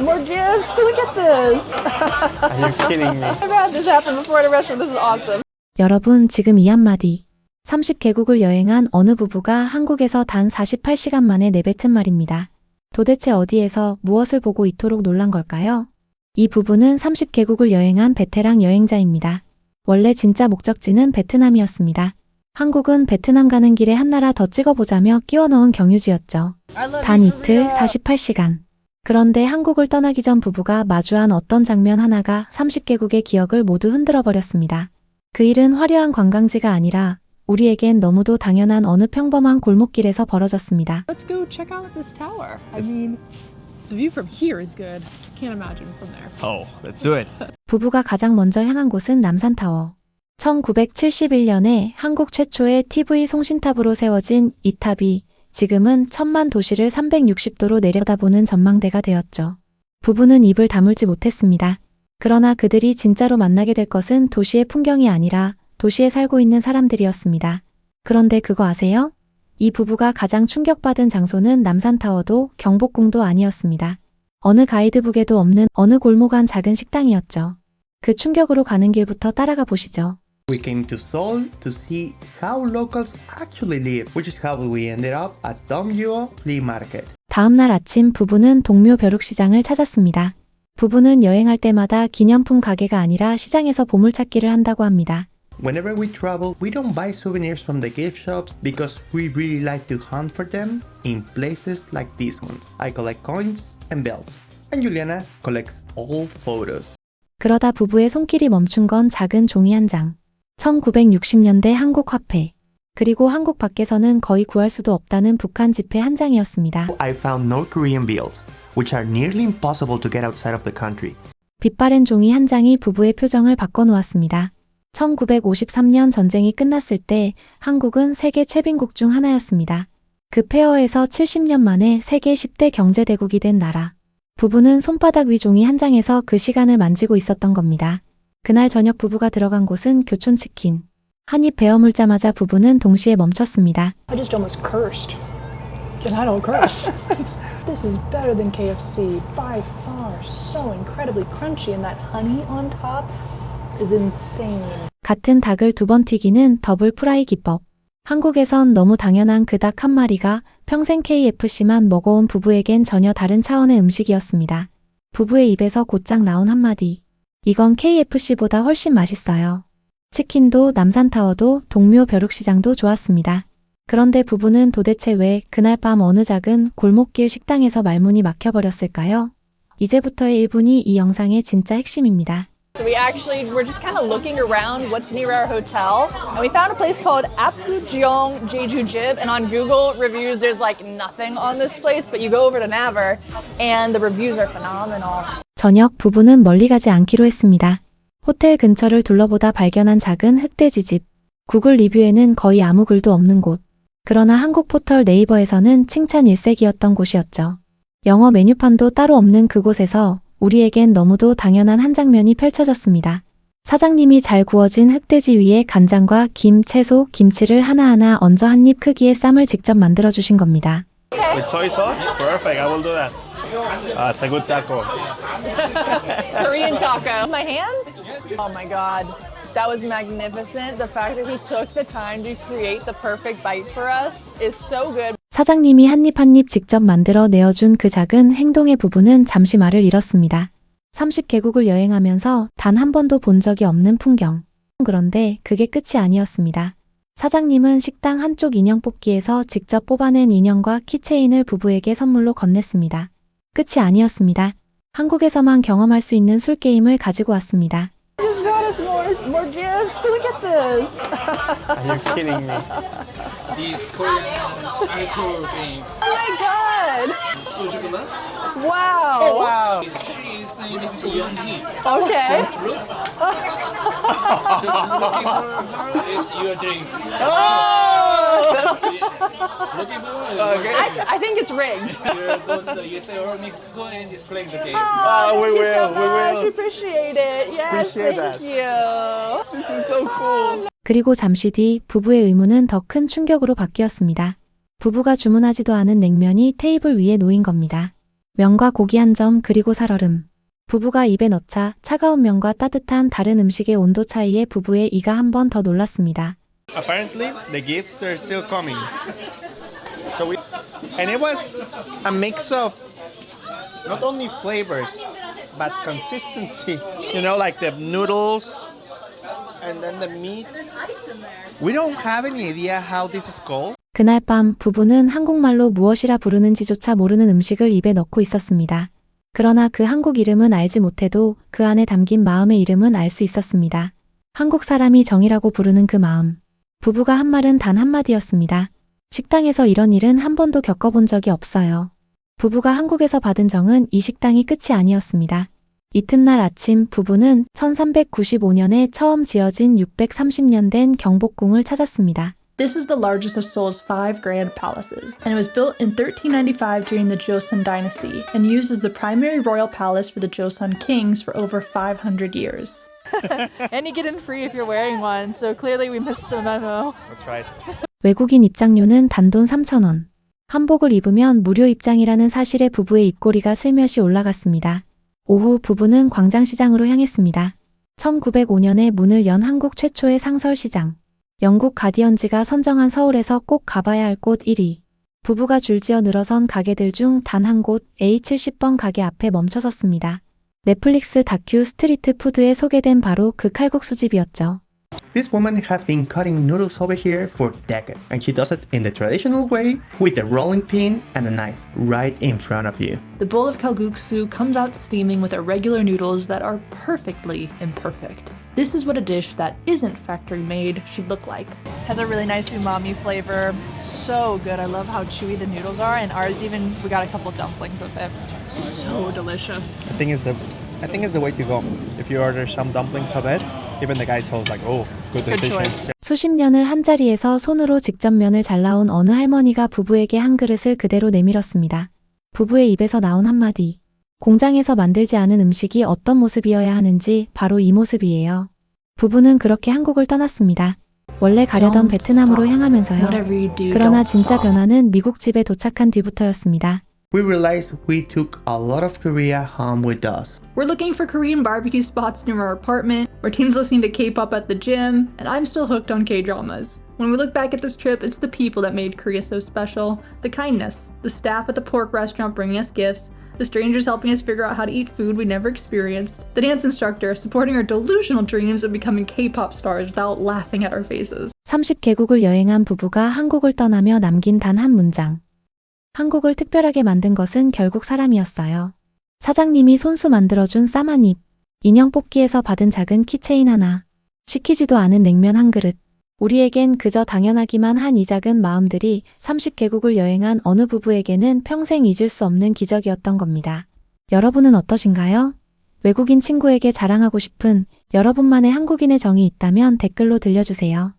more gifts. Look at this. Are you kidding me? I've had this happen before at a restaurant. This is awesome. 여러분, 지금 이 한마디. 30개국을 여행한 어느 부부가 한국에서 단 48시간 만에 내뱉은 말입니다. 도대체 어디에서 무엇을 보고 이토록 놀란 걸까요? 이 부부는 30개국을 여행한 베테랑 여행자입니다. 원래 진짜 목적지는 베트남이었습니다. 한국은 베트남 가는 길에 한 나라 더 찍어보자며 끼워 넣은 경유지였죠. 단 이틀 48시간. 그런데 한국을 떠나기 전 부부가 마주한 어떤 장면 하나가 30개국의 기억을 모두 흔들어 버렸습니다. 그 일은 화려한 관광지가 아니라 우리에겐 너무도 당연한 어느 평범한 골목길에서 벌어졌습니다. Let's go check out this tower. I mean, the view from here is good. Can't imagine from there. Oh, let's do it. 부부가 가장 먼저 향한 곳은 남산타워. 1971년에 한국 최초의 TV 송신탑으로 세워진 이 탑이 지금은 1000만 도시를 360도로 내려다보는 전망대가 되었죠. 부부는 입을 다물지 못했습니다. 그러나 그들이 진짜로 만나게 될 것은 도시의 풍경이 아니라 도시에 살고 있는 사람들이었습니다. 그런데 그거 아세요? 이 부부가 가장 충격받은 장소는 남산타워도 경복궁도 아니었습니다. 어느 가이드북에도 없는 어느 골목 안 작은 식당이었죠. 그 충격으로 가는 길부터 따라가 보시죠. We came to Seoul to see how locals actually live, which is how we ended up at Dongguo Flea Market. 다음 날 아침 부부는 동묘 벼룩시장을 찾았습니다. 부부는 여행할 때마다 기념품 가게가 아니라 시장에서 보물찾기를 한다고 합니다. Whenever we travel, we don't buy souvenirs from the gift shops because we really like to hunt for them in places like these ones. I collect coins and bells, and Juliana collects old photos. 그러다 부부의 손길이 멈춘 건 작은 종이 한 장. 1960년대 한국 화폐. 그리고 한국 밖에서는 거의 구할 수도 없다는 북한 지폐 한 장이었습니다. I found North Korean bills, which are nearly impossible to get outside of the country. 빛바랜 종이 한 장이 부부의 표정을 바꿔놓았습니다. 1953년 전쟁이 끝났을 때 한국은 세계 최빈국 중 하나였습니다. 그 폐허에서 70년 만에 세계 10대 경제대국이 된 나라. 부부는 손바닥 위 종이 한 장에서 그 시간을 만지고 있었던 겁니다. 그날 저녁 부부가 들어간 곳은 교촌치킨. 한 입 베어 물자마자 부부는 동시에 멈췄습니다. I just almost cursed. And I don't curse. This is better than KFC by far. So incredibly crunchy and that honey on top is insane. 같은 닭을 2번 튀기는 더블 프라이 기법. 한국에선 너무 당연한 그 닭 한 마리가 평생 KFC만 먹어온 부부에겐 전혀 다른 차원의 음식이었습니다. 부부의 입에서 곧장 나온 한마디. 이건 KFC보다 훨씬 맛있어요. 치킨도 남산타워도 동묘 벼룩시장도 좋았습니다. 그런데 부부는 도대체 왜 그날 밤 어느 작은 골목길 식당에서 말문이 막혀버렸을까요? 이제부터의 1분이 이 영상의 진짜 핵심입니다. So we actually were just kind of looking around what's near our hotel, and we found a place called Apgujeong Jeju-jib. And on Google reviews, there's like nothing on this place, but you go over to Naver, and the reviews are phenomenal. 저녁 부부는 멀리 가지 않기로 했습니다. 호텔 근처를 둘러보다 발견한 작은 흑돼지집. 구글 리뷰에는 거의 아무 글도 없는 곳. 그러나 한국 포털 네이버에서는 칭찬 일색이었던 곳이었죠. 영어 메뉴판도 따로 없는 그곳에서 우리에겐 너무도 당연한 한 장면이 펼쳐졌습니다. 사장님이 잘 구워진 흑돼지 위에 간장과 김, 채소, 김치를 하나하나 얹어 한 입 크기의 쌈을 직접 만들어주신 겁니다. With soy sauce? Perfect, I will do that. It's a good taco. Korean taco. My hands? Oh my god. That was magnificent. The fact that he took the time to create the perfect bite for us is so good. 사장님이 한 입 한 입 직접 만들어 내어준 그 작은 행동의 부부는 잠시 말을 잃었습니다. 30개국을 여행하면서 단 한 번도 본 적이 없는 풍경. 그런데 그게 끝이 아니었습니다. 사장님은 식당 한쪽 인형 뽑기에서 직접 뽑아낸 인형과 키체인을 부부에게 선물로 건넸습니다. 끝이 아니었습니다. 한국에서만 경험할 수 있는 술 게임을 가지고 왔습니다. Just brought us more gifts. Look at this. Are you kidding me? These Korean alcohol game. Oh my god. Soju glass. Wow. Oh, wow. His name is Yeonhee. Okay. Looking for her is your drink. Looking for her. Okay. I think it's rigged. You're going to the USA or Mexico and is playing the game. Oh, we thank you will, so we much. will. Appreciate it. Yes, Appreciate thank that. you. This is so cool. 그리고 잠시 뒤 부부의 의문은 더 큰 충격으로 바뀌었습니다. 부부가 주문하지도 않은 냉면이 테이블 위에 놓인 겁니다. 면과 고기 한 점 그리고 살얼음. 부부가 입에 넣자 차가운 면과 따뜻한 다른 음식의 온도 차이에 부부의 이가 한 번 더 놀랐습니다. Apparently, the gifts are still coming. And it was a mix of not only flavors, but consistency. You know, like the noodles and then the meat. We don't have any idea how this is called. 그날 밤 부부는 한국말로 무엇이라 부르는지조차 모르는 음식을 입에 넣고 있었습니다. 그러나 그 한국 이름은 알지 못해도 그 안에 담긴 마음의 이름은 알 수 있었습니다. 한국 사람이 정이라고 부르는 그 마음. 부부가 한 말은 단 한마디였습니다. 식당에서 이런 일은 한 번도 겪어본 적이 없어요. 부부가 한국에서 받은 정은 이 식당이 끝이 아니었습니다. 이튿날 아침 부부는 1395년에 처음 지어진 630년 된 경복궁을 찾았습니다. This is the largest of Seoul's 5 grand palaces, and it was built in 1395 during the Joseon dynasty and used as the primary royal palace for the Joseon kings for over 500 years. And you get in free if you're wearing one, so clearly we missed the memo. That's right. 외국인 입장료는 단돈 3,000원. 한복을 입으면 무료 입장이라는 사실에 부부의 입꼬리가 슬며시 올라갔습니다. 오후 부부는 광장시장으로 향했습니다. 1905년에 문을 연 한국 최초의 상설시장. 영국 가디언지가 선정한 서울에서 꼭 가봐야 할 곳 1위. 부부가 줄지어 늘어선 가게들 중 단 한 곳 A70번 가게 앞에 멈춰섰습니다. 넷플릭스 다큐 스트리트 푸드에 소개된 바로 그 칼국수집이었죠. This woman has been cutting noodles over here for decades, and she does it in the traditional way with a rolling pin and a knife right in front of you. The bowl of kalguksu comes out steaming with irregular noodles that are perfectly imperfect. This is what a dish that isn't factory made should look like. Has a really nice umami flavor. So good. I love how chewy the noodles are, and ours even, we got a couple dumplings with it. So delicious. I think it's the way to go. If you order some dumplings of it, even the guy told like, oh, good Good decision. choice. 수십 년을 한자리에서 손으로 직접 면을 잘라온 어느 할머니가 부부에게 한 그릇을 그대로 내밀었습니다. 부부의 입에서 나온 한마디. 공장에서 만들지 않은 음식이 어떤 모습이어야 하는지 바로 이 모습이에요. 부부는 그렇게 한국을 떠났습니다. 원래 가려던 베트남으로 향하면서요. Whatever you do, 그러나 don't 진짜 stop. 변화는 미국 집에 도착한 뒤부터였습니다. We realized we took a lot of Korea home with us. We're looking for Korean barbecue spots near our apartment, Martine's listening to K-pop at the gym, and I'm still hooked on K-dramas. When we look back at this trip, it's the people that made Korea so special. The kindness, the staff at the pork restaurant bringing us gifts, the strangers helping us figure out how to eat food we never experienced, the dance instructor supporting our delusional dreams of becoming K-pop stars without laughing at our faces. 30개국을 여행한 부부가 한국을 떠나며 남긴 단 한 문장. 한국을 특별하게 만든 것은 결국 사람이었어요. 사장님이 손수 만들어준 쌈 한 입, 인형 뽑기에서 받은 작은 키체인 하나, 시키지도 않은 냉면 한 그릇. 우리에겐 그저 당연하기만 한 이 작은 마음들이 30개국을 여행한 어느 부부에게는 평생 잊을 수 없는 기적이었던 겁니다. 여러분은 어떠신가요? 외국인 친구에게 자랑하고 싶은 여러분만의 한국인의 정이 있다면 댓글로 들려주세요.